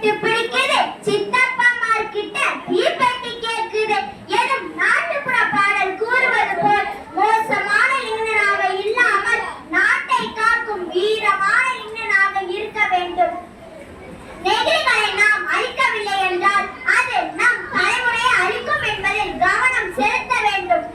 பிடிக்கு பிடிக்குது சித்தப்பம்மார் கிட்ட தீப்பெட்டி கேட்குது எனும் நாட்டுப்புற பாடல் கூறுவது போல் மோசமான இளைஞனாக இல்லாமல் நாட்டை காக்கும் வீரமான இளைஞனாக இருக்க வேண்டும். நெகிழிகளை நாம் அழிக்கவில்லை என்றால் அது நம் தலைமுறையை அழிக்கும் என்பதில் கவனம் செலுத்த வேண்டும்.